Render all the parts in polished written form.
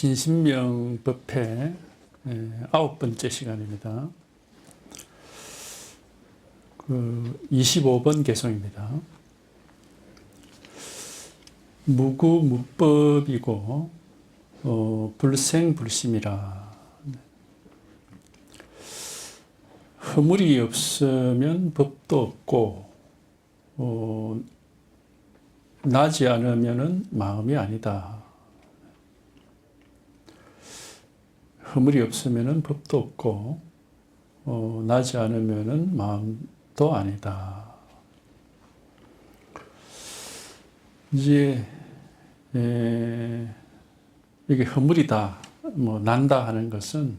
신신명법회 9번째 시간입니다. 25번 개송입니다. 무구무법이고 불생불심이라. 허물이 없으면 법도 없고 나지 않으면 마음이 아니다. 허물이 없으면 법도 없고 나지 않으면 마음도 아니다. 이제 이게 허물이다, 난다 하는 것은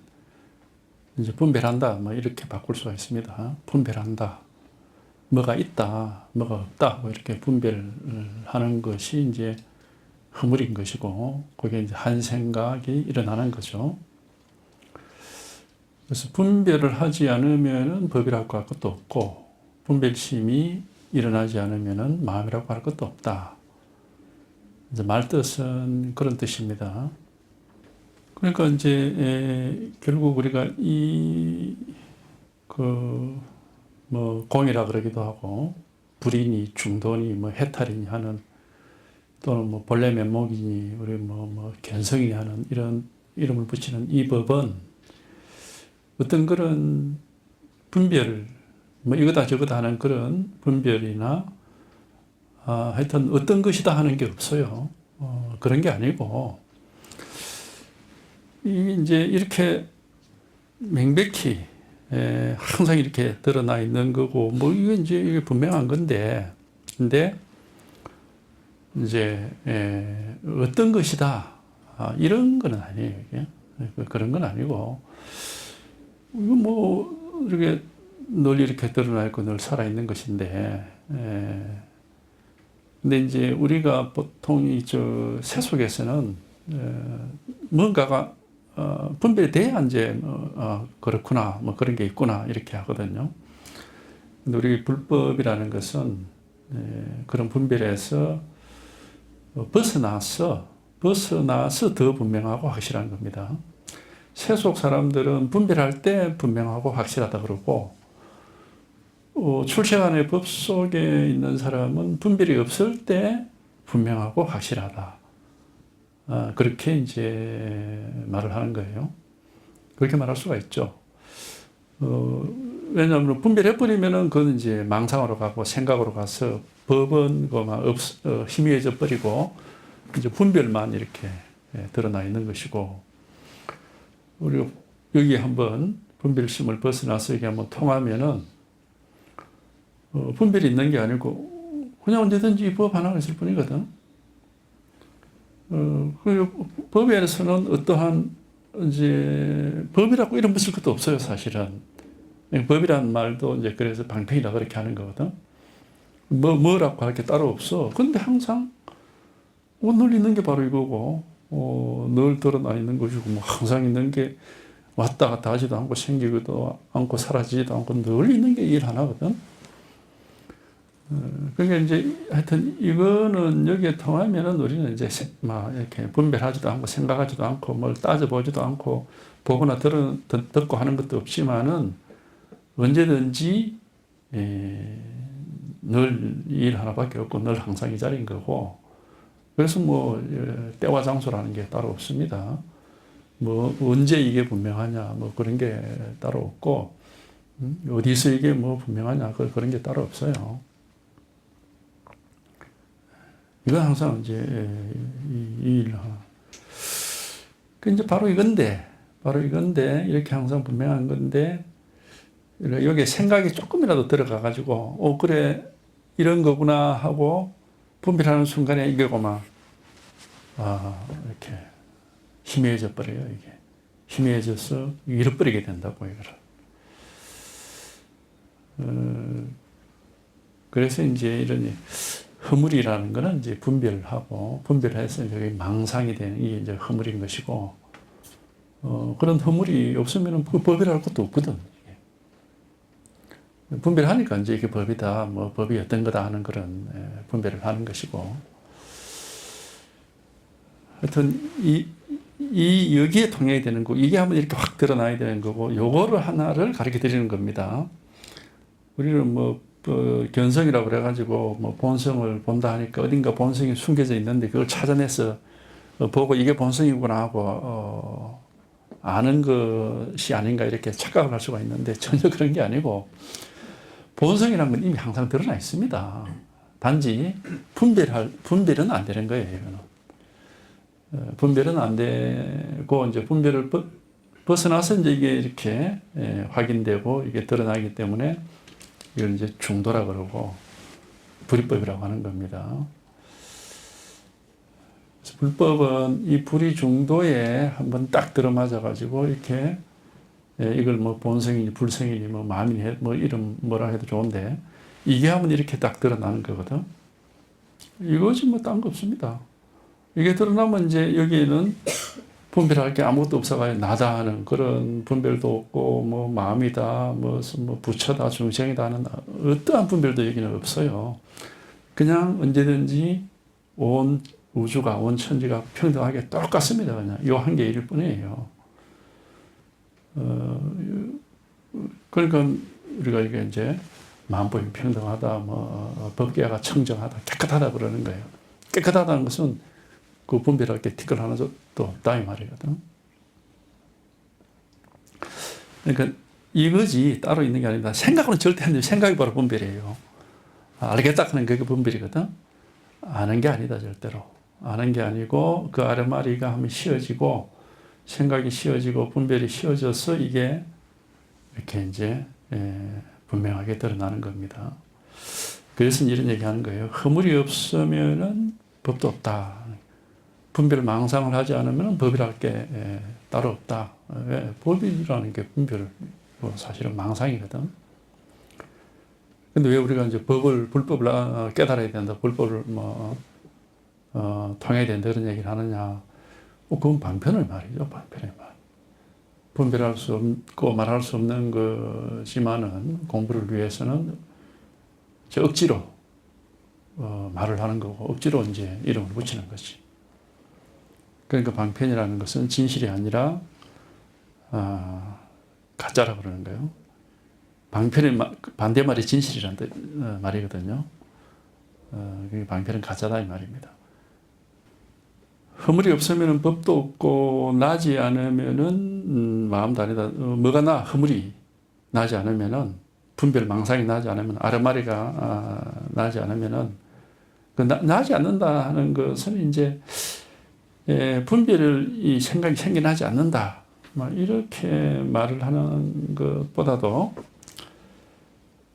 이제 분별한다, 이렇게 바꿀 수가 있습니다. 분별한다, 뭐가 있다, 뭐가 없다, 이렇게 분별하는 것이 이제 허물인 것이고, 그게 이제 한 생각이 일어나는 거죠. 그래서 분별을 하지 않으면 법이라고 할 것도 없고, 분별심이 일어나지 않으면 마음이라고 할 것도 없다. 이제 말뜻은 그런 뜻입니다. 그러니까 이제 결국 우리가 공이라 그러기도 하고, 불이니 중도니 해탈이니 하는, 또는 본래 면목이니 우리 견성이니 하는 이런 이름을 붙이는 이 법은 어떤 그런 분별, 이거다 저거다 하는 그런 분별이나 하여튼 어떤 것이다 하는 게 없어요. 그런 게 아니고, 이제 이렇게 명백히 항상 이렇게 드러나 있는 거고, 이게 분명한 건데, 근데 이제 어떤 것이다 이런 건 아니에요. 이게 그런 건 아니고, 이거 이렇게 늘 이렇게 드러나 있고 늘 살아 있는 것인데, 근데 이제 우리가 보통 새 속에서는 뭔가가 분별이 돼야 이제 그렇구나, 그런 게 있구나 이렇게 하거든요. 근데 우리 불법이라는 것은 그런 분별에서 벗어나서 더 분명하고 확실한 겁니다. 세속 사람들은 분별할 때 분명하고 확실하다 그러고, 출세간의 법 속에 있는 사람은 분별이 없을 때 분명하고 확실하다. 그렇게 이제 말을 하는 거예요. 그렇게 말할 수가 있죠. 왜냐하면 분별해버리면은 그건 이제 망상으로 가고 생각으로 가서 법은 희미해져 버리고 이제 분별만 이렇게 드러나 있는 것이고, 우리 여기 한번 분별심을 벗어나서 이게 한번 통하면은 분별이 있는 게 아니고 그냥 언제든지 법 하나가 있을 뿐이거든. 그리고 법에서는 어떠한 이제 법이라고 이름 붙일 것도 없어요, 사실은. 법이라는 말도 이제 그래서 방편이라 그렇게 하는 거거든. 뭐라고 할 게 따로 없어. 근데 항상 늘 있는 게 바로 이거고, 늘 드러나 있는 것이고, 항상 있는 게 왔다 갔다 하지도 않고 생기기도 않고 사라지지도 않고 늘 있는 게 일 하나거든. 그러니까 이제 하여튼 이거는 여기에 통하면은 우리는 이제 이렇게 분별하지도 않고 생각하지도 않고 뭘 따져보지도 않고 보거나 듣고 하는 것도 없지만은 언제든지 늘 일 하나밖에 없고 늘 항상 이 자리인 거고, 그래서 때와 장소라는 게 따로 없습니다. 언제 이게 분명하냐, 그런 게 따로 없고, 어디서 이게 분명하냐, 그런 게 따로 없어요. 이건 항상 이제 이 일 하나. 이제 바로 이건데, 이렇게 항상 분명한 건데, 여기에 생각이 조금이라도 들어가가지고, 그래, 이런 거구나 하고, 분별하는 순간에 이게 이렇게 희미해져 버려요, 이게. 희미해져서 잃어버리게 된다고, 이거를. 그래서 이제 이런 허물이라는 거는 이제 분별해서 여기 망상이 되는 이게 이제 허물인 것이고, 그런 허물이 없으면 법이랄 것도 없거든. 분별하니까 이제 이게 법이다, 법이 어떤 거다 하는 그런 분별을 하는 것이고, 하여튼 여기에 통해야 되는 거고, 이게 한번 이렇게 확 드러나야 되는 거고, 요거를 하나를 가르쳐 드리는 겁니다. 우리는 견성이라고 그래가지고, 본성을 본다 하니까 어딘가 본성이 숨겨져 있는데, 그걸 찾아내서 보고 이게 본성이구나 하고, 아는 것이 아닌가 이렇게 착각을 할 수가 있는데, 전혀 그런 게 아니고, 본성이라는 건 이미 항상 드러나 있습니다. 단지 분별은 안 되는 거예요, 이거는. 분별은 안 되고, 이제 분별을 벗어나서 이제 이게 이렇게 확인되고 이게 드러나기 때문에 이걸 이제 중도라 그러고 불이법이라고 하는 겁니다. 그래서 불법은 이 불이 중도에 한번 딱 들어맞아가지고 이렇게 이걸 본성이니 불성이니 마음이니 이름 뭐라 해도 좋은데 이게 하면 이렇게 딱 드러나는 거거든. 이거지 딴 거 없습니다. 이게 드러나면 이제 여기에는 분별할 게 아무것도 없어가지고 나다 하는 그런 분별도 없고 마음이다 부처다 중생이다 하는 어떠한 분별도 여기는 없어요. 그냥 언제든지 온 우주가 온 천지가 평등하게 똑같습니다. 그냥 요 한 개일 뿐이에요. 그러니까 우리가 이게 이제 만법이 평등하다 법계가 청정하다 깨끗하다 그러는 거예요. 깨끗하다는 것은 그 분별할 게 티끌 하나도 없다 이 말이거든. 그러니까 이거지 따로 있는 게 아닙니다. 생각으로는 절대 안 돼요. 생각이 바로 분별이에요. 알겠다 하는 그게 분별이거든. 아는 게 아니다 절대로. 아는 게 아니고 그 아랫마리가 하면 씌어지고 생각이 씌어지고 분별이 씌어져서 이게 이렇게 이제 분명하게 드러나는 겁니다. 그래서 이런 얘기하는 거예요. 허물이 없으면은 법도 없다. 분별 망상을 하지 않으면 법이랄 게 따로 없다. 왜? 법이라는 게 분별, 사실은 망상이거든. 근데 왜 우리가 이제 불법을 깨달아야 된다, 불법을 통해야 된다, 그런 얘기를 하느냐. 그건 방편의 말이죠, 방편의 말. 분별할 수 없고 말할 수 없는 것이지만은 공부를 위해서는 억지로 말을 하는 거고, 억지로 이제 이름을 붙이는 거지. 그러니까 방편이라는 것은 진실이 아니라 가짜라고 그러는 거예요. 방편의 반대말이 진실이라는 말이거든요. 방편은 가짜다 이 말입니다. 허물이 없으면 법도 없고 나지 않으면은 마음도 아니다. 뭐가 나? 허물이 나지 않으면은 분별 망상이 나지 않으면 아랫마리가 나지 않으면은 나지 않는다 하는 것은 이제 분별을 이 생각이 생겨나지 않는다. 이렇게 말을 하는 것보다도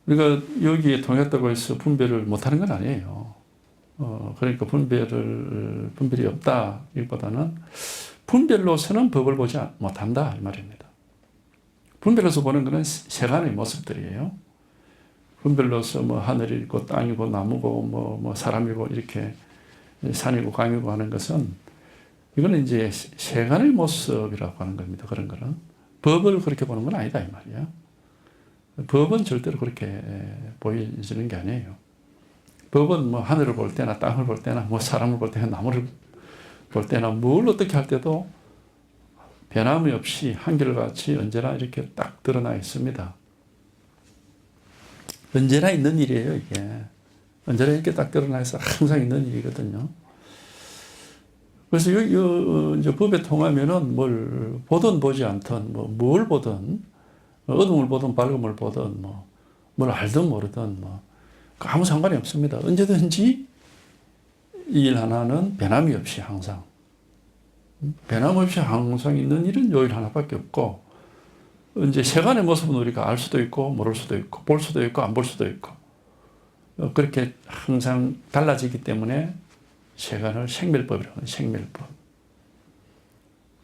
우리가 여기에 통했다고 해서 분별을 못하는 건 아니에요. 그러니까 분별이 없다 이보다는 분별로서는 법을 보지 못한다 이 말입니다. 분별로서 보는 것은 세간의 모습들이에요. 분별로서 하늘이고 땅이고 나무고 사람이고 이렇게 산이고 강이고 하는 것은 이거는 이제 세간의 모습이라고 하는 겁니다. 그런 거는. 법을 그렇게 보는 건 아니다, 이 말이야. 법은 절대로 그렇게 보여지는 게 아니에요. 법은 하늘을 볼 때나 땅을 볼 때나 사람을 볼 때나 나무를 볼 때나 뭘 어떻게 할 때도 변함이 없이 한결같이 언제나 이렇게 딱 드러나 있습니다. 언제나 있는 일이에요, 이게. 언제나 이렇게 딱 드러나 있어 항상 있는 일이거든요. 그래서 이제 법에 통하면은 뭘 보든 보지 않든 뭘 보든 어둠을 보든 밝음을 보든 뭘 알든 모르든 아무 상관이 없습니다. 언제든지 이 일 하나는 변함이 없이 항상 변함없이 항상 있는 일은 요 일 하나밖에 없고 이제 세간의 모습은 우리가 알 수도 있고 모를 수도 있고 볼 수도 있고 안 볼 수도 있고 그렇게 항상 달라지기 때문에 세간을 생멸법이라고 해요. 생멸법.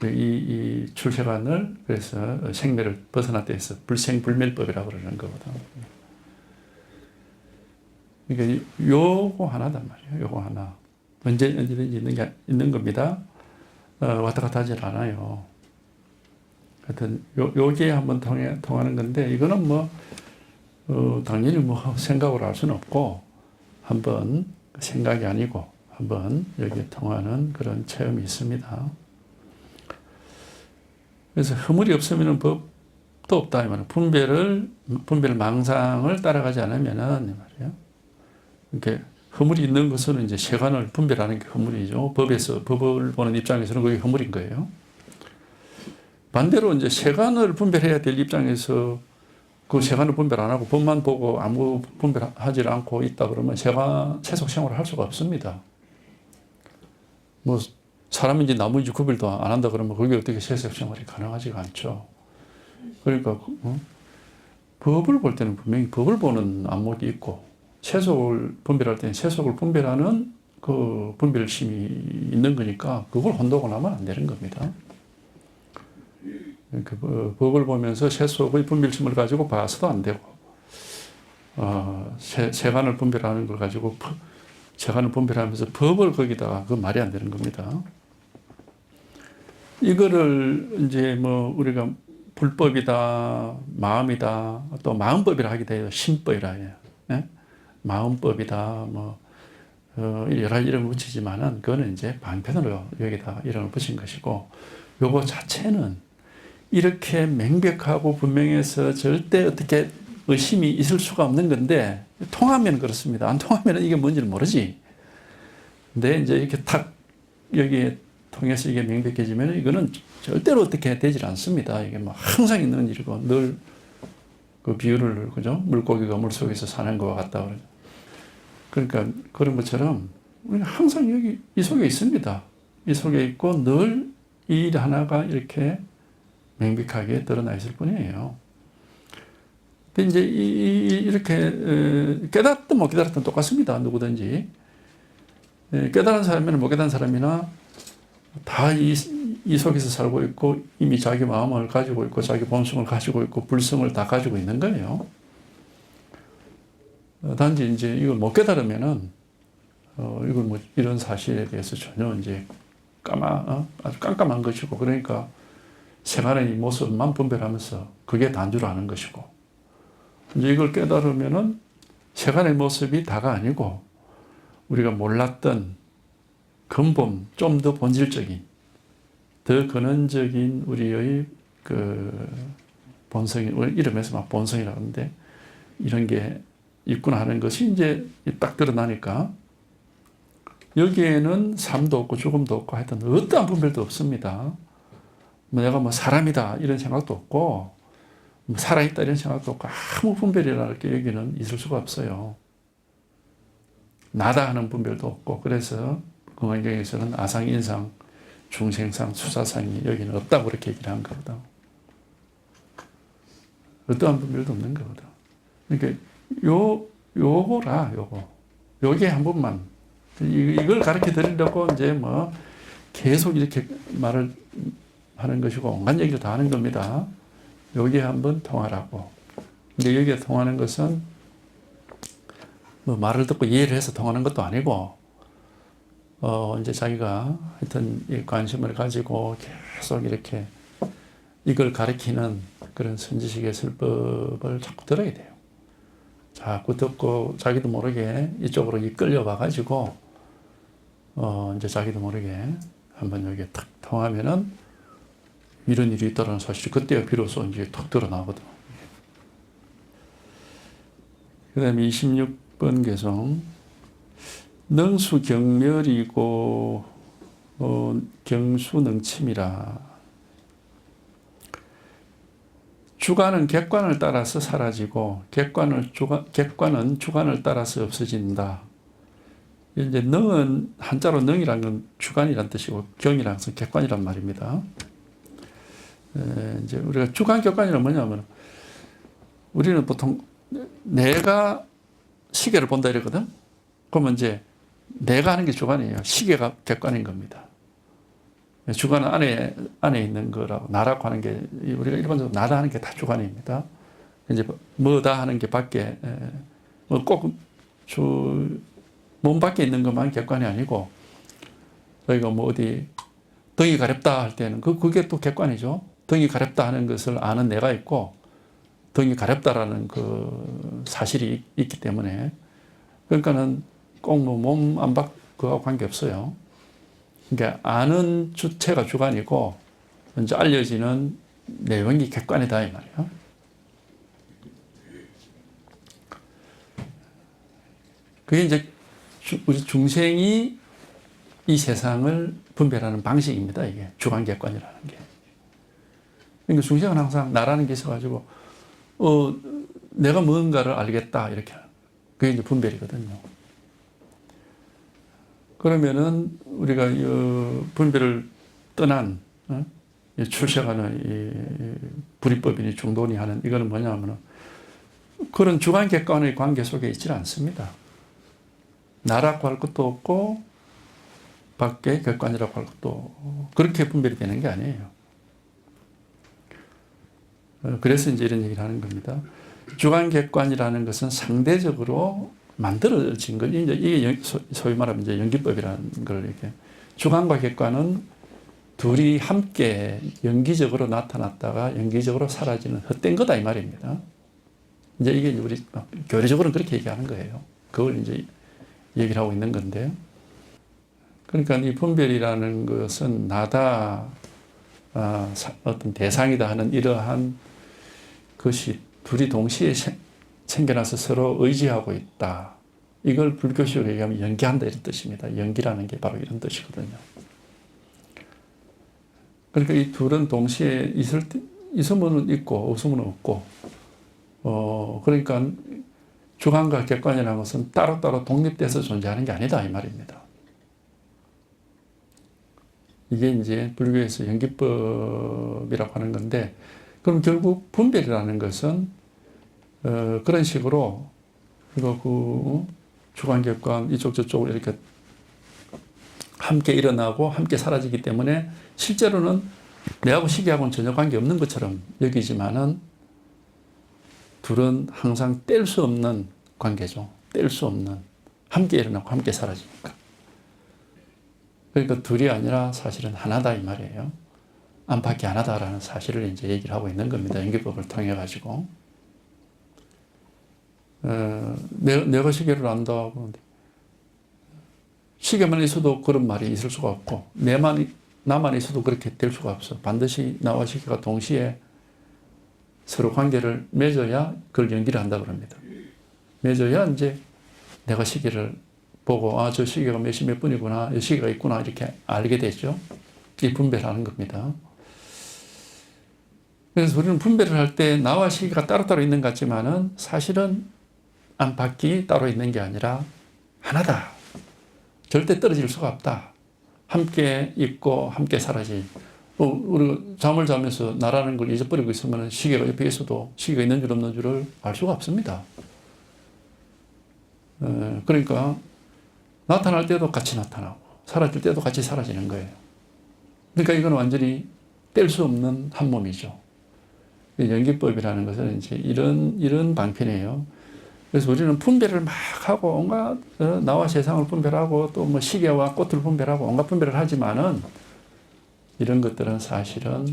이 출세관을 그래서 생멸을 벗어났다 해서 불생불멸법이라고 그러는 거거든. 그러니까 요거 하나단 말이에요. 요거 하나. 언제든지 있는 겁니다. 왔다 갔다 하질 않아요. 하여튼 요게 한번 통하는 건데 이거는 당연히 생각으로 할 수는 없고 한번 생각이 아니고 한번 여기에 통하는 그런 체험이 있습니다. 그래서 허물이 없으면 법도 없다. 이 말은 분별 망상을 따라가지 않으면은, 이 말이에요. 이렇게 허물이 있는 것은 이제 세간을 분별하는 게 허물이죠. 법을 보는 입장에서는 그게 허물인 거예요. 반대로 이제 세간을 분별해야 될 입장에서 그 세간을 분별 안 하고 법만 보고 아무 분별하지 않고 있다 그러면 세속 생활을 할 수가 없습니다. 뭐 사람인지 나무인지 구별도 안 한다 그러면 그게 어떻게 세속 생활이 가능하지가 않죠. 그러니까 법을 볼 때는 분명히 법을 보는 안목이 있고 세속을 분별할 때는 세속을 분별하는 그 분별심이 있는 거니까 그걸 혼동을 하면 안 되는 겁니다. 그 법을 보면서 세속의 분별심을 가지고 봐서도 안 되고, 세간을 분별하는 걸 가지고 세간을 분별하면서 법을 거기다가 그 말이 안 되는 겁니다. 이거를 이제 뭐 우리가 불법이다, 마음이다, 또 마음법이라 하기도 해요. 신법이라 해요. 네? 마음법이다, 뭐 여러 가지 이름을 붙이지만은 그거는 이제 방편으로 여기다 이름을 붙인 것이고, 요거 자체는 이렇게 명백하고 분명해서 절대 어떻게 의심이 있을 수가 없는 건데, 통하면 그렇습니다. 안 통하면 이게 뭔지를 모르지. 근데 이제 이렇게 탁 여기에 통해서 이게 명백해지면 이거는 절대로 어떻게 되질 않습니다. 이게 뭐 항상 있는 일이고, 늘 그 비유를, 그죠? 물고기가 물 속에서 사는 것과 같다 그러죠. 그러니까 그런 것처럼 우리가 항상 여기 이 속에 있습니다. 이 속에 있고 늘 이 일 하나가 이렇게 명백하게 드러나 있을 뿐이에요. 근데 이제 이렇게 깨닫든 못 깨닫든 똑같습니다. 누구든지. 깨달은 사람이나 못 깨달은 사람이나 다 이 속에서 살고 있고 이미 자기 마음을 가지고 있고 자기 본성을 가지고 있고 불성을 다 가지고 있는 거예요. 단지 이제 이걸 못 깨달으면은 이걸 뭐 이런 사실에 대해서 전혀 이제 아주 깜깜한 것이고, 그러니까 생활의 이 모습만 분별하면서 그게 단주로 하는 것이고, 이제 이걸 깨달으면은 세간의 모습이 다가 아니고 우리가 몰랐던 근본, 좀 더 본질적인, 더 근원적인 우리의 그 본성이, 이름에서 막 본성이라고 하는데 이런 게 있구나 하는 것이 이제 딱 드러나니까 여기에는 삶도 없고 죽음도 없고 하여튼 어떠한 분별도 없습니다. 내가 뭐 사람이다 이런 생각도 없고 살아있다 이런 생각도 없고 아무 분별이랄 게 여기는 있을 수가 없어요. 나다 하는 분별도 없고, 그래서 공안경에서는 아상, 인상, 중생상, 수사상이 여기는 없다고 그렇게 얘기를 한 거거든. 어떠한 분별도 없는 거거든. 그러니까 요거라, 요게 한 번만 이걸 가르쳐 드리려고 이제 뭐 계속 이렇게 말을 하는 것이고 온갖 얘기를 다 하는 겁니다. 여기에 한번 통하라고. 근데 여기에 통하는 것은 뭐 말을 듣고 이해를 해서 통하는 것도 아니고, 이제 자기가 하여튼 이 관심을 가지고 계속 이렇게 이걸 가르치는 그런 선지식의 설법을 자꾸 들어야 돼요. 자꾸 듣고 자기도 모르게 이쪽으로 이끌려 와가지고, 이제 자기도 모르게 한번 여기에 탁 통하면은 이런 일이 있다는 사실이 그때야 비로소 이제 탁 드러나거든. 그 다음에 26번 개성. 능수경멸이고, 경수능침이라. 주관은 객관을 따라서 사라지고, 객관은 주관을 따라서 없어진다. 이제 능은 한자로 능이란 건 주관이란 뜻이고, 경이란 것은 객관이란 말입니다. 이제 우리가 주관, 객관이란 뭐냐면, 우리는 보통 내가 시계를 본다 이러거든? 그러면 이제 내가 하는 게 주관이에요. 시계가 객관인 겁니다. 주관은 안에 있는 거라고, 나라고 하는 게, 우리가 일반적으로 나다 하는 게 다 주관입니다. 이제 뭐다 하는 게 밖에, 뭐 꼭 몸 밖에 있는 것만 객관이 아니고, 저희가 뭐 어디 등이 가렵다 할 때는 그게 또 객관이죠. 등이 가렵다 하는 것을 아는 내가 있고, 등이 가렵다라는 그 사실이 있기 때문에, 그러니까는 꼭 뭐 몸 안 밖 그거하고 관계없어요. 그러니까 아는 주체가 주관이고, 이제 알려지는 내용이 객관이다 이 말이에요. 그게 이제 우리 중생이 이 세상을 분별하는 방식입니다. 이게 주관객관이라는 게. 그러니까 중생은 항상 나라는 게 있어가지고 내가 뭔가를 알겠다 이렇게 하는 그게 이제 분별이거든요. 그러면은 우리가 분별을 떠난 출세하는 이 불이법이니 중도니 하는 이거는 뭐냐면은 그런 주관객관의 관계 속에 있지 않습니다. 나라고 할 것도 없고 밖에 객관이라고 할 것도 없고 그렇게 분별이 되는 게 아니에요. 그래서 이제 이런 얘기를 하는 겁니다. 주관객관이라는 것은 상대적으로 만들어진 걸, 이게 소위 말하면 이제 연기법이라는 걸 이렇게. 주관과 객관은 둘이 함께 연기적으로 나타났다가 연기적으로 사라지는 헛된 거다 이 말입니다. 이제 이게 우리 교리적으로는 그렇게 얘기하는 거예요. 그걸 이제 얘기를 하고 있는 건데요. 그러니까 이 분별이라는 것은 나다, 어떤 대상이다 하는 이러한 것이 둘이 동시에 생겨나서 서로 의지하고 있다. 이걸 불교식으로 얘기하면 연기한다 이런 뜻입니다. 연기라는 게 바로 이런 뜻이거든요. 그러니까 이 둘은 동시에 있으면 있고 없으면 없고 그러니까 주관과 객관이라는 것은 따로따로 독립돼서 존재하는 게 아니다 이 말입니다. 이게 이제 불교에서 연기법이라고 하는 건데 그럼 결국 분별이라는 것은 그런 식으로 이거 그 주관 객관 이쪽 저쪽으로 이렇게 함께 일어나고 함께 사라지기 때문에 실제로는 내하고 시계하고는 전혀 관계없는 것처럼 여기지만은 둘은 항상 뗄 수 없는 관계죠. 뗄 수 없는. 함께 일어나고 함께 사라지니까. 그러니까 둘이 아니라 사실은 하나다 이 말이에요. 안팎이 하나다라는 사실을 이제 얘기를 하고 있는 겁니다. 연기법을 통해 가지고. 내가 시계를 안다고 시계만 있어도 그런 말이 있을 수가 없고 나만 있어도 그렇게 될 수가 없어. 반드시 나와 시계가 동시에 서로 관계를 맺어야 그걸 연기를 한다 그럽니다. 맺어야 이제 내가 시계를 보고 저 시계가 몇 시 몇 분이구나, 이 시계가 있구나 이렇게 알게 되죠. 이 분별하는 겁니다. 그래서 우리는 분별을 할 때 나와 시계가 따로따로 있는 것 같지만은 사실은 안팎이 따로 있는 게 아니라 하나다. 절대 떨어질 수가 없다. 함께 있고 함께 사라질. 우리 잠을 자면서 나라는 걸 잊어버리고 있으면 시계가 옆에 있어도 시계가 있는 줄 없는 줄을 알 수가 없습니다. 그러니까 나타날 때도 같이 나타나고 사라질 때도 같이 사라지는 거예요. 그러니까 이건 완전히 뗄 수 없는 한 몸이죠. 연기법이라는 것은 이제 이런 방편이에요. 그래서 우리는 분별을 막 하고 온갖 나와 세상을 분별하고 또 뭐 시계와 꽃을 분별하고 온갖 분별을 하지만은 이런 것들은 사실은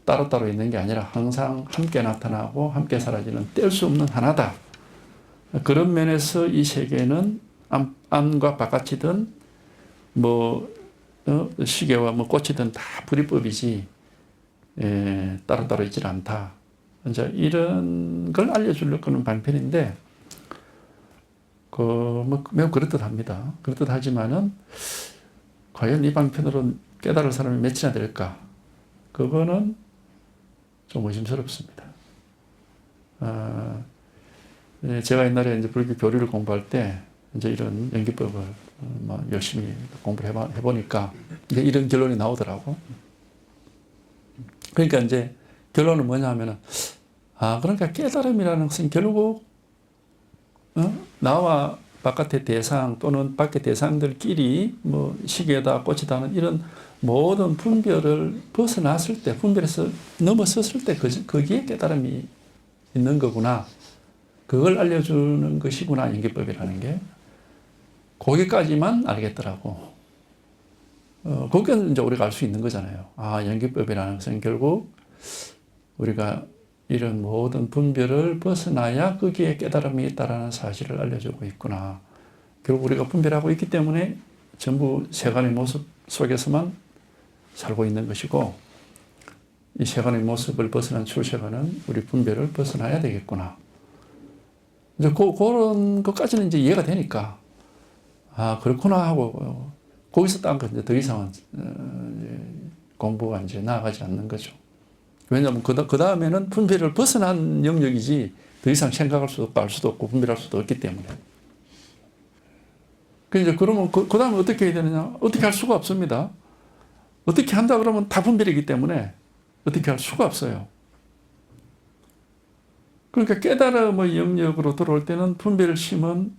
따로따로 있는 게 아니라 항상 함께 나타나고 함께 사라지는 뗄 수 없는 하나다. 그런 면에서 이 세계는 안과 바깥이든 뭐 시계와 뭐 꽃이든 다 불이법이지 따로따로 있질 않다. 이제 이런 걸 알려주려고 하는 방편인데 뭐 매우 그럴듯합니다. 그럴듯하지만은 과연 이 방편으로 깨달을 사람이 몇이나 될까? 그거는 좀 의심스럽습니다. 제가 옛날에 이제 불교 교리를 공부할 때 이제 이런 연기법을 열심히 공부를 해보니까 이제 이런 결론이 나오더라고. 그러니까 이제 결론은 뭐냐 하면은 그러니까 깨달음이라는 것은 결국 나와 바깥의 대상 또는 밖의 대상들끼리 뭐 시계다 꽃이다 하는 이런 모든 분별을 벗어났을 때 분별에서 넘어섰을 때 거기에 깨달음이 있는 거구나. 그걸 알려주는 것이구나 연기법이라는 게. 거기까지만 알겠더라고. 거기는 이제 우리가 알 수 있는 거잖아요. 연기법이라는 것은 결국 우리가 이런 모든 분별을 벗어나야 거기에 깨달음이 있다는 사실을 알려주고 있구나. 결국 우리가 분별하고 있기 때문에 전부 세간의 모습 속에서만 살고 있는 것이고 이 세간의 모습을 벗어난 출세간은 우리 분별을 벗어나야 되겠구나. 이제 그런 것까지는 이제 이해가 되니까, 아, 그렇구나 하고, 거기서 딴 건 이제 더 이상은, 공부가 이제 나아가지 않는 거죠. 왜냐하면 그 다음에는 분별을 벗어난 영역이지 더 이상 생각할 수도 없고 알 수도 없고 분별할 수도 없기 때문에. 그러면 그 다음에 어떻게 해야 되느냐? 어떻게 할 수가 없습니다. 어떻게 한다 그러면 다 분별이기 때문에 어떻게 할 수가 없어요. 그러니까 깨달음의 영역으로 들어올 때는 분별심은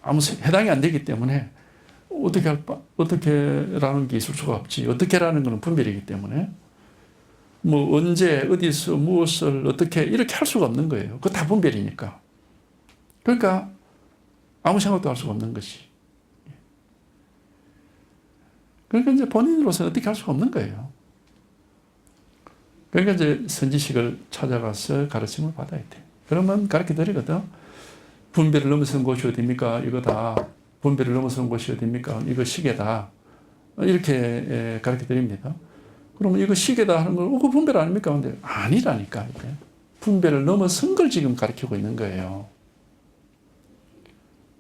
아무 해당이 안 되기 때문에 어떻게라는 게 있을 수가 없지. 어떻게라는 것은 분별이기 때문에 뭐 언제 어디서 무엇을 어떻게 이렇게 할 수가 없는 거예요. 그거 다 분별이니까. 그러니까 아무 생각도 할 수가 없는 것이. 그러니까 이제 본인으로서는 어떻게 할 수가 없는 거예요. 그러니까 이제 선지식을 찾아가서 가르침을 받아야 돼. 그러면 가르쳐 드리거든. 분별을 넘어선 곳이 어디입니까? 이거다. 분별을 넘어선 곳이 어디입니까? 이거 시계다. 이렇게 가르쳐 드립니다. 그러면 이거 시계다 하는 걸, 그거 분별 아닙니까? 근데 아니라니까. 이게. 분별을 넘어선 걸 지금 가르치고 있는 거예요.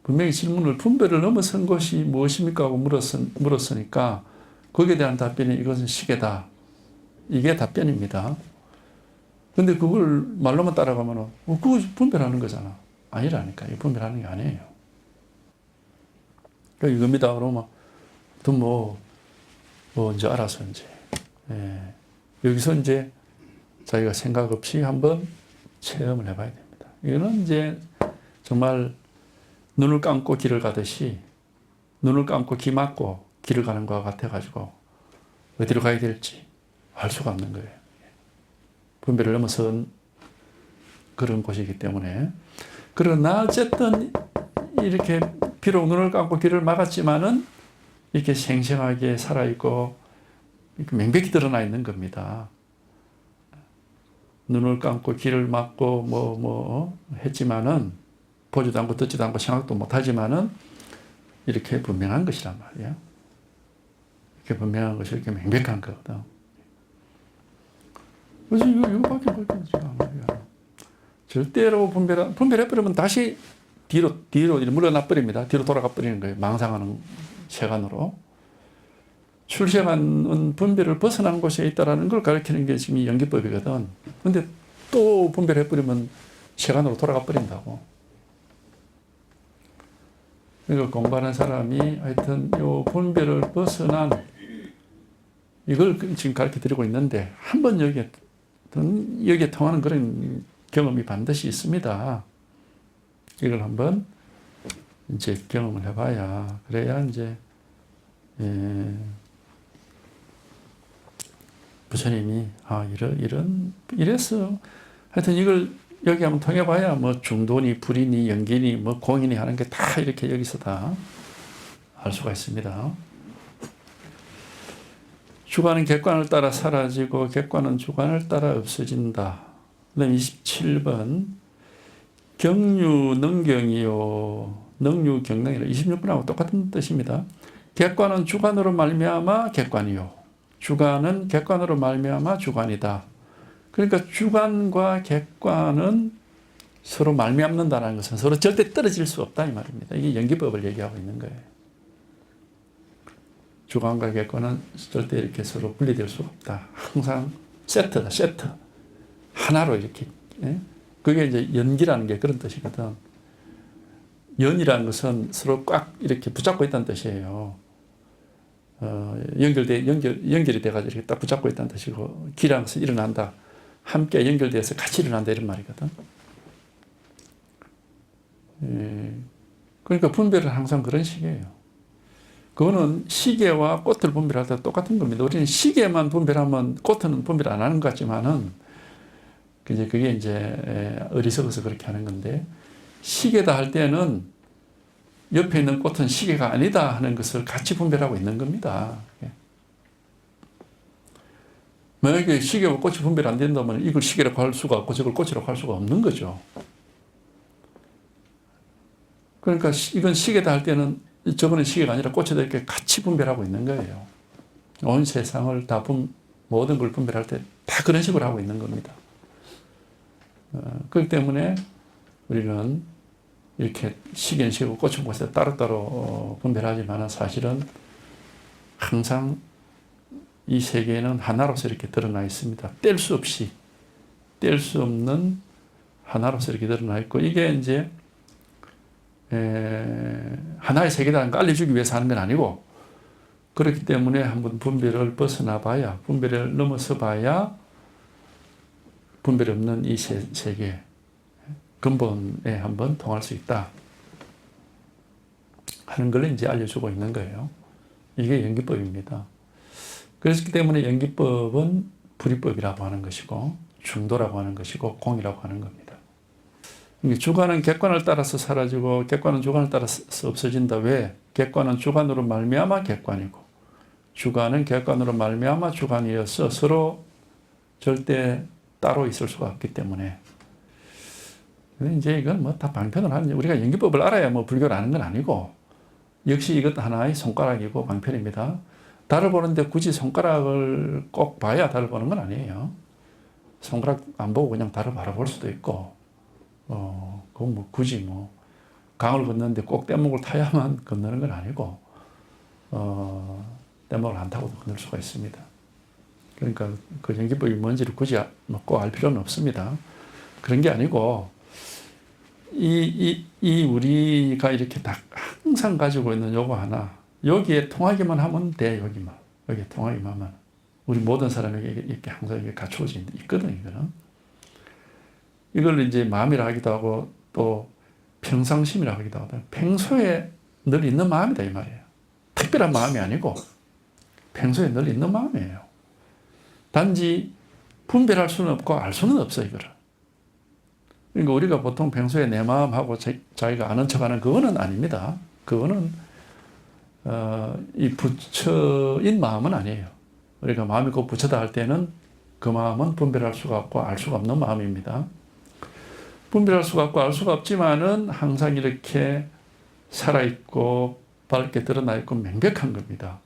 분명히 질문을 분별을 넘어선 것이 무엇입니까? 하고 물었으니까 거기에 대한 답변이 이것은 시계다. 이게 답변입니다. 근데 그걸 말로만 따라가면 그거 분별하는 거잖아. 아니라니까. 이거 분별하는 게 아니에요. 그러니까 이겁니다. 그러면 또 뭐 이제 알아서 이제. 여기서 이제 자기가 생각 없이 한번 체험을 해봐야 됩니다. 이거는 이제 정말 눈을 감고 길을 가듯이 눈을 감고 귀 막고 길을 가는 것과 같아가지고 어디로 가야 될지 알 수가 없는 거예요. 분별을 넘어선 그런 곳이기 때문에. 그러나 어쨌든 이렇게 비록 눈을 감고 길을 막았지만은 이렇게 생생하게 살아있고 이렇게 명백히 드러나 있는 겁니다. 눈을 감고 길을 막고 했지만은 보지도 않고 듣지도 않고 생각도 못하지만은 이렇게 분명한 것이란 말이에요. 이렇게 분명한 것이 이렇게 명백한 거거든. 그래서 이거밖에 안 말이야. 절대로 분별해버리면 다시 뒤로 물러나 버립니다. 뒤로 돌아가 버리는 거예요. 망상하는 세간으로. 출세간은 분별을 벗어난 곳에 있다는 걸 가르치는 게 지금 이 연기법이거든. 근데 또 분별해버리면 세간으로 돌아가 버린다고. 그러니까 공부하는 사람이 하여튼 요 분별을 벗어난 이걸 지금 가르쳐 드리고 있는데 한번 여기에 통하는 그런 경험이 반드시 있습니다. 이걸 한번 이제 경험을 해봐야 그래야 이제 부처님이 이래서 하여튼 이걸 여기 한번 통해봐야 뭐 중도니 불이니 연기니 뭐 공이니 하는 게 다 이렇게 여기서 다 알 수가 있습니다. 주관은 객관을 따라 사라지고 객관은 주관을 따라 없어진다. 그다음 27번 경유 능경이요 능유 경능이라 26번하고 똑같은 뜻입니다. 객관은 주관으로 말미암아 객관이요 주관은 객관으로 말미암아 주관이다. 그러니까 주관과 객관은 서로 말미암는다는 것은 서로 절대 떨어질 수 없다 이 말입니다. 이게 연기법을 얘기하고 있는 거예요. 주관과 객관은 절대 이렇게 서로 분리될 수가 없다. 항상 세트다, 세트. 하나로 이렇게. 그게 이제 연기라는 게 그런 뜻이거든. 연이라는 것은 서로 꽉 이렇게 붙잡고 있다는 뜻이에요. 연결이 돼가지고 이렇게 딱 붙잡고 있다는 뜻이고, 기라는 것은 일어난다. 함께 연결돼서 같이 일어난다 이런 말이거든. 그러니까 분별은 항상 그런 식이에요. 그거는 시계와 꽃을 분별할 때 똑같은 겁니다. 우리는 시계만 분별하면 꽃은 분별 안 하는 것 같지만은 그게 이제 어리석어서 그렇게 하는 건데 시계다 할 때는 옆에 있는 꽃은 시계가 아니다 하는 것을 같이 분별하고 있는 겁니다. 만약에 시계와 꽃이 분별 안 된다면 이걸 시계라고 할 수가 없고 저걸 꽃이라고 할 수가 없는 거죠. 그러니까 이건 시계다 할 때는 저거는 시계가 아니라 꽃이다 이렇게 같이 분별하고 있는 거예요. 온 세상을 다 모든 걸 분별할 때 다 다 그런 식으로 하고 있는 겁니다. 그렇기 때문에 우리는 이렇게 식은 식고 꽃은 꽃에 따로따로 분별하지만 사실은 항상 이 세계는 하나로서 이렇게 드러나 있습니다. 뗄 수 없이, 뗄 수 없는 하나로서 이렇게 드러나 있고, 이게 이제 하나의 세계라는 걸 알려주기 위해서 하는 건 아니고, 그렇기 때문에 한번 분별을 벗어나 봐야, 분별을 넘어서 봐야 분별 없는 이 세계 근본에 한번 통할 수 있다 하는 걸 이제 알려주고 있는 거예요. 이게 연기법입니다. 그렇기 때문에 연기법은 불이법이라고 하는 것이고, 중도라고 하는 것이고, 공이라고 하는 겁니다. 주관은 객관을 따라서 사라지고 객관은 주관을 따라서 없어진다. 왜? 객관은 주관으로 말미암아 객관이고 주관은 객관으로 말미암아 주관이어서 서로 절대 따로 있을 수가 없기 때문에. 이제 이건 뭐 다 방편을 하는, 우리가 연기법을 알아야 뭐 불교를 아는 건 아니고, 역시 이것도 하나의 손가락이고 방편입니다. 달을 보는데 굳이 손가락을 꼭 봐야 달을 보는 건 아니에요. 손가락 안 보고 그냥 달을 바라볼 수도 있고, 그건 뭐 굳이 뭐 강을 건너는데 꼭 뗏목을 타야만 건너는 건 아니고, 뗏목을 안 타고도 건널 수가 있습니다. 그러니까 그 연기법이 뭔지를 굳이 꼭 알 필요는 없습니다. 그런 게 아니고, 우리가 이렇게 다 항상 가지고 있는 요거 하나, 여기에 통하기만 하면 돼, 여기에 통하기만 하면. 우리 모든 사람에게 이렇게 항상 이게 갖추어져 있거든, 이거는. 이걸 이제 마음이라 하기도 하고, 또 평상심이라 하기도 하고, 평소에 늘 있는 마음이다, 이 말이에요. 특별한 마음이 아니고, 평소에 늘 있는 마음이에요. 단지 분별할 수는 없고, 알 수는 없어, 이거를. 그러니까 우리가 보통 평소에 내 마음하고 자기가 아는 척하는 그거는 아닙니다. 그거는 이 부처인 마음은 아니에요. 우리가 마음이 꼭 부처다 할 때는 그 마음은 분별할 수가 없고 알 수가 없는 마음입니다. 분별할 수가 없고 알 수가 없지만은 항상 이렇게 살아있고 밝게 드러나 있고 명백한 겁니다.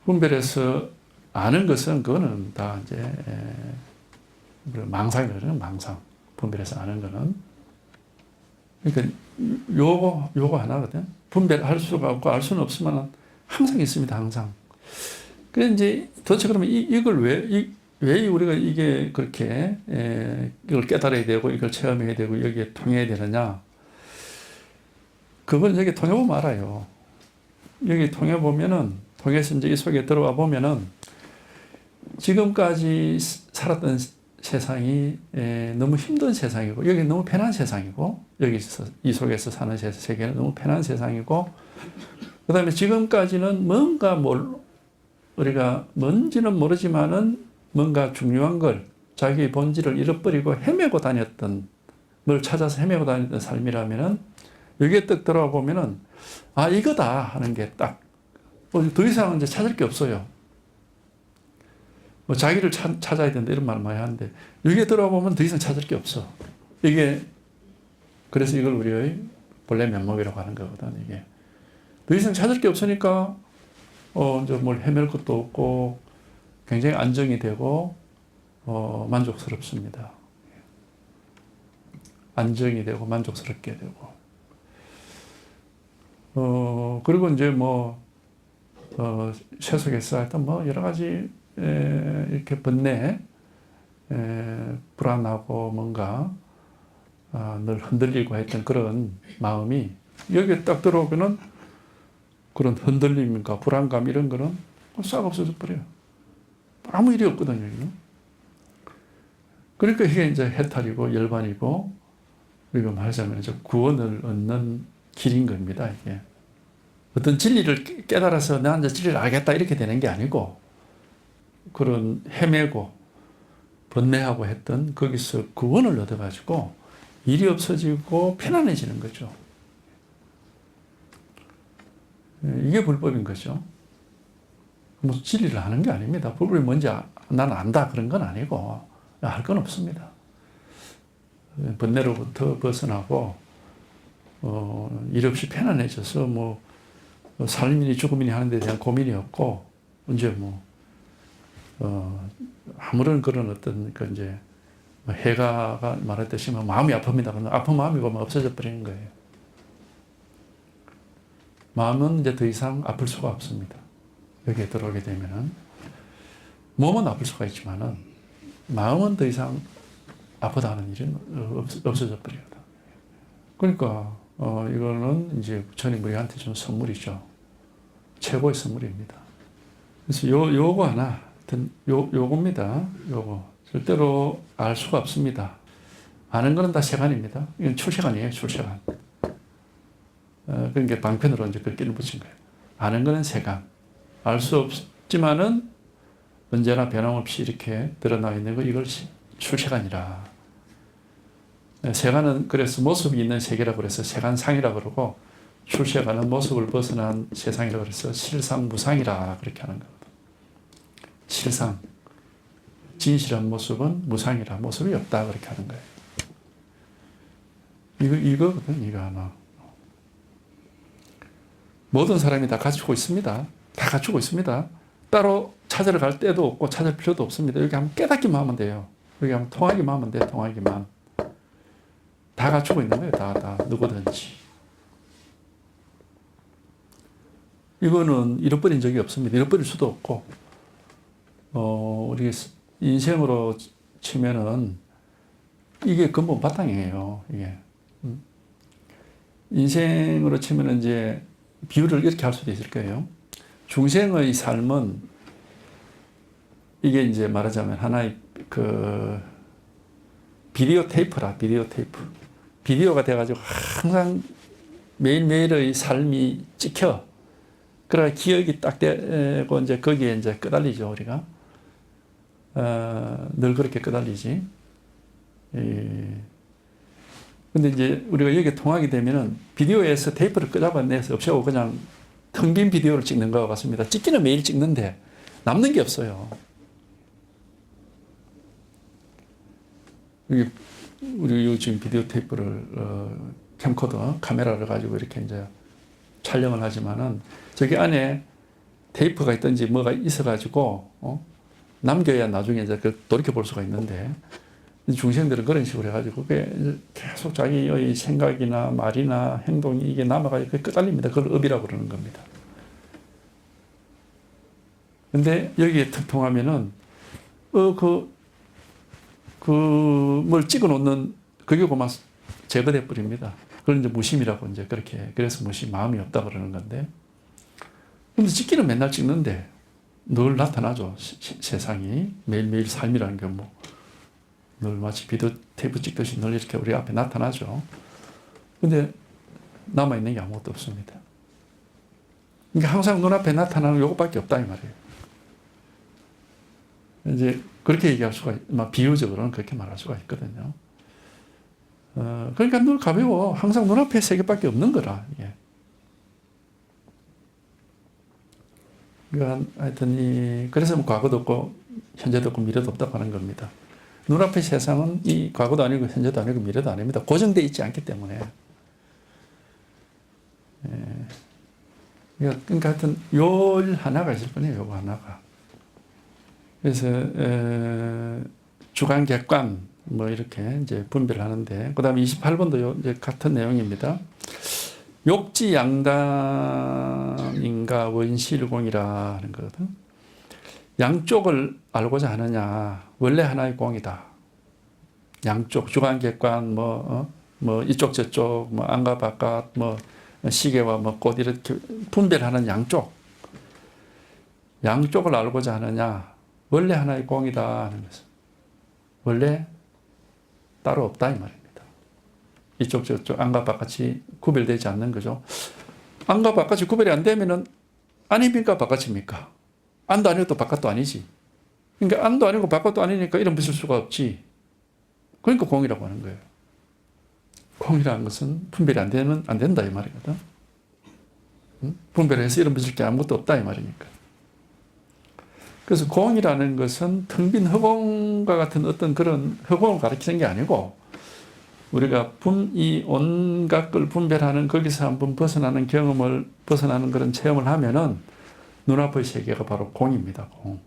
분별해서 아는 것은 그거는 다 이제 망상이거든요. 망상. 분별해서 아는 거는. 그러니까 요거 하나거든. 분별할 수가 없고 알 수는 없으면 항상 있습니다. 항상. 그래 이제 도대체 그러면 이걸 왜 우리가 이게 그렇게 이걸 깨달아야 되고 이걸 체험해야 되고 여기에 통해야 되느냐? 그걸 여기 통해보면 알아요. 여기 통해서 이제 이 속에 들어와 보면은 지금까지 살았던 세상이 너무 힘든 세상이고, 여기 너무 편한 세상이고, 이 속에서 사는 세계는 너무 편한 세상이고, 그 다음에 지금까지는 뭔가 우리가 뭔지는 모르지만은 뭔가 중요한 걸, 자기의 본질을 잃어버리고 헤매고 다녔던, 뭘 찾아서 헤매고 다녔던 삶이라면은, 여기에 딱 들어와 보면은, 아, 이거다 하는 게 딱, 더 이상 이제 찾을 게 없어요. 뭐 자기를 찾아야 된다 이런 말 많이 하는데, 여기에 들어와 보면 더 이상 찾을 게 없어. 그래서 이걸 우리의 본래 면목이라고 하는 거거든, 이게. 더 이상 찾을 게 없으니까, 이제 뭘 헤맬 것도 없고, 굉장히 안정이 되고, 만족스럽습니다. 안정이 되고, 만족스럽게 되고. 그리고 이제 세속에서 하여튼 여러 가지, 이렇게 번뇌, 불안하고 뭔가, 늘 흔들리고 했던 그런 마음이 여기에 딱 들어오면은 그런 흔들림과 불안감 이런 거는 싹 없어져 버려요. 아무 일이 없거든요, 여기는. 그러니까 이게 이제 해탈이고 열반이고, 우리가 말하자면 이제 구원을 얻는 길인 겁니다, 이게. 어떤 진리를 깨달아서 나 이제 진리를 알겠다 이렇게 되는 게 아니고, 그런 헤매고 번뇌하고 했던 거기서 구원을 얻어가지고 일이 없어지고 편안해지는 거죠. 이게 불법인 거죠. 무슨 진리를 아는 게 아닙니다. 불법이 뭔지 나는 안다 그런 건 아니고, 알 건 없습니다. 번뇌로부터 벗어나고 일 없이 편안해져서 삶이니 죽음이니 하는 데 대한 고민이 없고, 이제 아무런 그런 어떤 그 이제 해가가 말했듯이 뭐 마음이 아픕니다. 그러면 아픈 마음이 보면 없어져 버리는 거예요. 마음은 이제 더 이상 아플 수가 없습니다. 여기에 들어오게 되면은 몸은 아플 수가 있지만은 마음은 더 이상 아프다는 일은 없어져 버려요. 그러니까 이거는 이제 부처님 우리한테 준 선물이죠. 최고의 선물입니다. 그래서 요거 하나, 요겁니다. 요거 절대로 알 수가 없습니다. 아는 거는 다 세간입니다. 이건 출세간이에요, 출세간. 그러니까 방편으로 이제 그 끼를 붙인 거예요. 아는 거는 세간. 알 수 없지만은 언제나 변함없이 이렇게 드러나 있는 거, 이걸 출세간이라. 세간은 그래서 모습이 있는 세계라고 그래서 세간상이라고 그러고, 출세간은 모습을 벗어난 세상이라고 그래서 실상무상이라 그렇게 하는 겁니다. 실상. 진실한 모습은 무상이라, 모습이 없다 그렇게 하는 거예요. 이거거든, 이거 하나. 모든 사람이 다 갖추고 있습니다. 다 갖추고 있습니다. 따로 찾으러 갈 때도 없고 찾을 필요도 없습니다. 여기 한번 깨닫기만 하면 돼요. 여기 한번 통하기만 하면 돼, 통하기만. 다 갖추고 있는 거예요, 다. 누구든지. 이거는 잃어버린 적이 없습니다. 잃어버릴 수도 없고, 우리 인생으로 치면은 이게 근본 바탕이에요, 이게. 인생으로 치면은 이제 비유를 이렇게 할 수도 있을 거예요. 중생의 삶은 이게 이제 말하자면 하나의 그 비디오 테이프라, 비디오 테이프. 비디오가 돼가지고 항상 매일매일의 삶이 찍혀. 그래야 기억이 딱 되고 이제 거기에 이제 끄달리죠, 우리가. 늘 그렇게 끄달리지. 근데 이제 우리가 여기에 통하게 되면은 비디오에서 테이프를 끄잡아내서 없애고 그냥 텅 빈 비디오를 찍는 것과 같습니다. 찍기는 매일 찍는데 남는 게 없어요. 우리 지금 비디오 테이프를 캠코더 카메라를 가지고 이렇게 이제 촬영을 하지만은 저기 안에 테이프가 있든지 뭐가 있어가지고 남겨야 나중에 이제 그 돌이켜 볼 수가 있는데 중생들은 그런 식으로 해가지고 그게 계속 자기의 생각이나 말이나 행동이 이게 남아가지고 그게 끄달립니다. 그걸 업이라고 그러는 겁니다. 근데 여기에 통하면은 뭘 찍어 놓는 그게 그만 제거돼 버립니다. 그걸 이제 무심이라고 이제 그렇게, 그래서 무심, 마음이 없다 그러는 건데. 근데 찍기는 맨날 찍는데 늘 나타나죠. 세상이. 매일매일 삶이라는 게 뭐. 늘 마치 비디오 테이프 찍듯이 늘 이렇게 우리 앞에 나타나죠. 근데 남아있는 게 아무것도 없습니다. 그러니까 항상 눈앞에 나타나는 요것밖에 없다, 이 말이에요. 이제 그렇게 얘기할 수가, 비유적으로는 그렇게 말할 수가 있거든요. 그러니까 늘 가벼워. 항상 눈앞에 세계밖에 없는 거라, 이게. 그러니까 하여튼 그래서 뭐 과거도 없고 현재도 없고 미래도 없다고 하는 겁니다. 눈앞의 세상은 이 과거도 아니고 현재도 아니고 미래도 아닙니다. 고정되어 있지 않기 때문에. 그러니까 하여튼 요 하나가 있을 뿐이에요. 요거 하나가. 그래서 주관, 객관 뭐 이렇게 이제 분별을 하는데, 그다음에 28번도 이제 같은 내용입니다. 욕지양단인가 원실공이라 하는 거거든. 양쪽을 알고자 하느냐, 원래 하나의 공이다. 양쪽, 주관, 객관, 뭐 이쪽 저쪽, 뭐 안과 바깥, 뭐 시계와 뭐 꽃 이렇게 분별하는 양쪽을 알고자 하느냐, 원래 하나의 공이다 하는 것은 원래 따로 없다 이 말입니다. 이쪽 저쪽 안과 바깥이 구별되지 않는 거죠. 안과 바깥이 구별이 안 되면은 안입니까 바깥입니까? 안도 아니고 또 바깥도 아니지. 그러니까 안도 아니고 바깥도 아니니까 이름 붙일 수가 없지. 그러니까 공이라고 하는 거예요. 공이라는 것은 분별이 안 된다 이 말이거든. 분별해서 이름 붙일 게 아무것도 없다 이 말이니까. 그래서 공이라는 것은 텅 빈 허공과 같은 어떤 그런 허공을 가리키는 게 아니고, 우리가 이 온갖 걸 분별하는 거기서 한번 벗어나는 경험을, 벗어나는 그런 체험을 하면은 눈앞의 세계가 바로 공입니다. 공.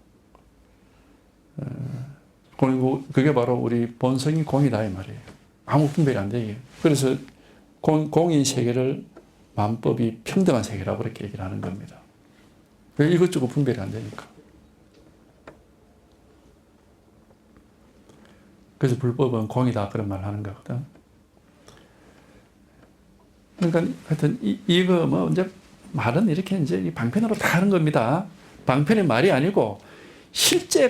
공이고 그게 바로 우리 본성이 공이다 이 말이에요. 아무 분별이 안 돼요. 그래서 공인 세계를 만법이 평등한 세계라고 그렇게 얘기를 하는 겁니다. 왜 이것저것 분별이 안 되니까. 그래서 불법은 공이다 그런 말을 하는 거거든. 그러니까 하여튼 이거 뭐 이제 말은 이렇게 이제 방편으로 다 하는 겁니다. 방편의 말이 아니고 실제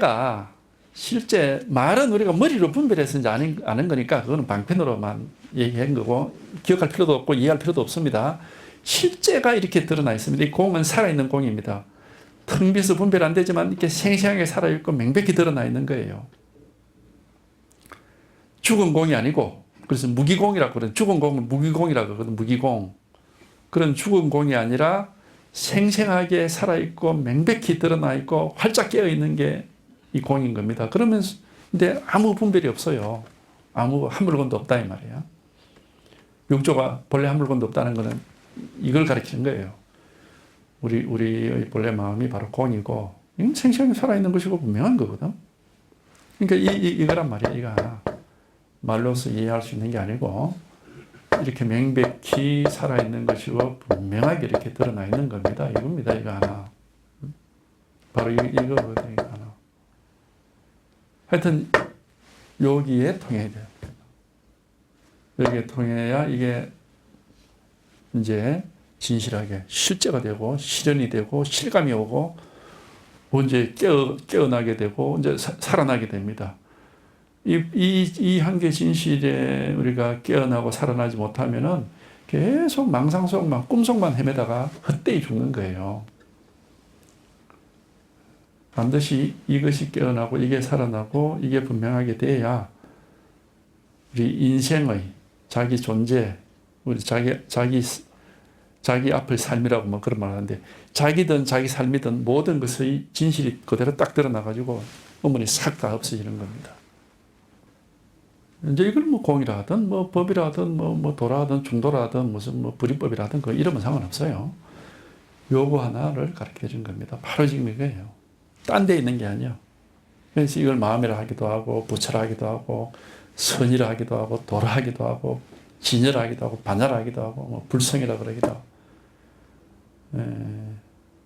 말은 우리가 머리로 분별해서 이제 아는 거니까 그거는 방편으로만 얘기한 거고 기억할 필요도 없고 이해할 필요도 없습니다. 실제가 이렇게 드러나 있습니다. 이 공은 살아있는 공입니다. 텅 비서 분별 안 되지만 이렇게 생생하게 살아있고 명백히 드러나 있는 거예요. 죽은 공이 아니고 그래서 무기공이라고 그러는 죽은 공은 무기공이라고 그러거든. 무기공. 그런 죽은 공이 아니라 생생하게 살아있고 명백히 드러나 있고 활짝 깨어있는 게 이 공인 겁니다. 그러면서 근데 아무 분별이 없어요. 아무 한 물건도 없다 이 말이야. 육조가 본래 한 물건도 없다는 것은 이걸 가리키는 거예요. 우리의 본래 마음이 바로 공이고 이건 생생하게 살아있는 것이고 분명한 거거든. 그러니까 이거란 말이야. 이거 하나. 말로서 이해할 수 있는 게 아니고 이렇게 명백히 살아있는 것이고 분명하게 이렇게 드러나 있는 겁니다. 이겁니다. 이거 하나. 바로 이거거든요. 이거 하나. 하여튼 여기에 통해야 돼요. 여기에 통해야 이게 이제 진실하게 실제가 되고 실현이 되고 실감이 오고 언제 깨어나게 되고 이제 살아나게 됩니다. 이 한계 진실에 우리가 깨어나고 살아나지 못하면은 계속 망상 속만 꿈속만 헤매다가 헛되이 죽는 거예요. 반드시 이것이 깨어나고 이게 살아나고 이게 분명하게 돼야 우리 인생의 자기 존재, 우리 자기 앞의 삶이라고 뭐 그런 말 하는데 자기든 자기 삶이든 모든 것의 진실이 그대로 딱 드러나가지고 어머니 싹 다 없어지는 겁니다. 이제 이걸 뭐 공이라 하든 뭐 법이라든 뭐 도라든 중도라든 무슨 뭐 불이법이라든 그 이름은 상관없어요. 요거 하나를 가르쳐 준 겁니다. 바로 지금 이거예요. 딴 데 있는 게 아니에요. 그래서 이걸 마음이라 하기도 하고 부처라 하기도 하고 선이라 하기도 하고 도라 하기도 하고 진여라 하기도 하고 반야라 하기도 하고 뭐 불성이라 그러기도 하고.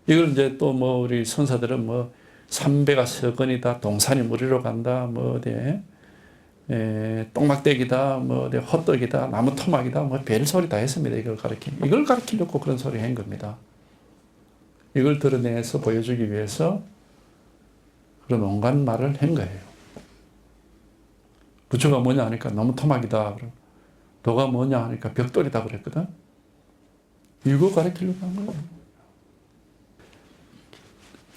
이걸 이제 또 뭐 우리 선사들은 뭐 삼배가 서건이다, 동산이 무리로 간다, 뭐 어디 똥막대기다, 뭐 어디 헛떡이다, 나무 토막이다, 뭐 별소리 다 했습니다. 이걸 가르치려고 그런 소리 한 겁니다. 이걸 드러내서 보여주기 위해서 그런 온갖 말을 한 거예요. 부처가 뭐냐 하니까 나무 토막이다. 도가 뭐냐 하니까 벽돌이다 그랬거든. 이거 가르치려고 한 거예요.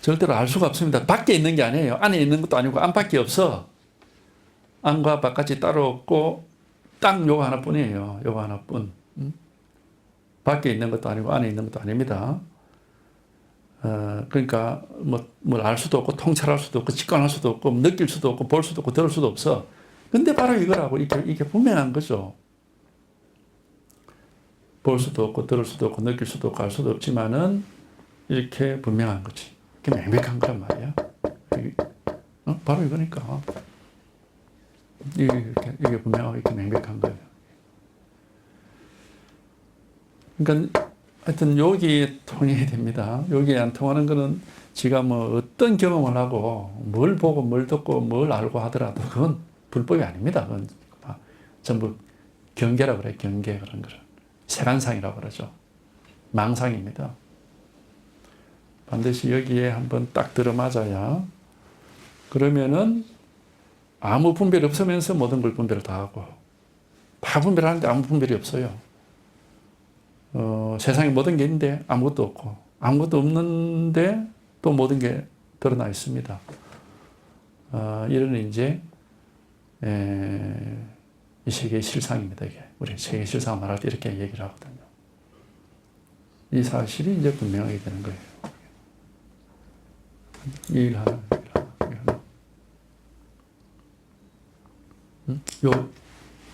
절대로 알 수가 없습니다. 밖에 있는 게 아니에요. 안에 있는 것도 아니고 안밖에 없어. 안과 바깥이 따로 없고 딱 요거 하나뿐이에요. 요거 하나뿐. 밖에 있는 것도 아니고 안에 있는 것도 아닙니다. 그러니까 뭘 알 수도 없고 통찰할 수도 없고 직관할 수도 없고 느낄 수도 없고 볼 수도 없고 들을 수도 없어. 근데 바로 이거라고 이게 분명한 거죠. 볼 수도 없고 들을 수도 없고 느낄 수도 없고 알 수도 없지만은 이렇게 분명한 거지. 이렇게 명백한 거란 말이야. 바로 이거니까. 이게 분명하게 이렇게 명백한 거예요. 그러니까 하여튼 여기에 통해야 됩니다. 여기에 안 통하는 거는 지가 뭐 어떤 경험을 하고 뭘 보고 뭘 듣고 뭘 알고 하더라도 그건 불법이 아닙니다. 그건 전부 경계라고 그래요. 경계 그런 거를. 세간상이라고 그러죠. 망상입니다. 반드시 여기에 한번 딱 들어맞아야 그러면은 아무 분별이 없으면서 모든 걸 분별을 다 하고 다 분별하는데 아무 분별이 없어요. 세상에 모든 게 있는데 아무것도 없고 아무것도 없는데 또 모든 게 드러나 있습니다. 이런 이제 이 세계의 실상입니다. 이게 우리 세계 실상을 말할 때 이렇게 얘기를 하거든요. 이 사실이 이제 분명하게 되는 거예요. 이 일 하나,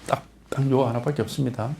딱 요 하나밖에 없습니다.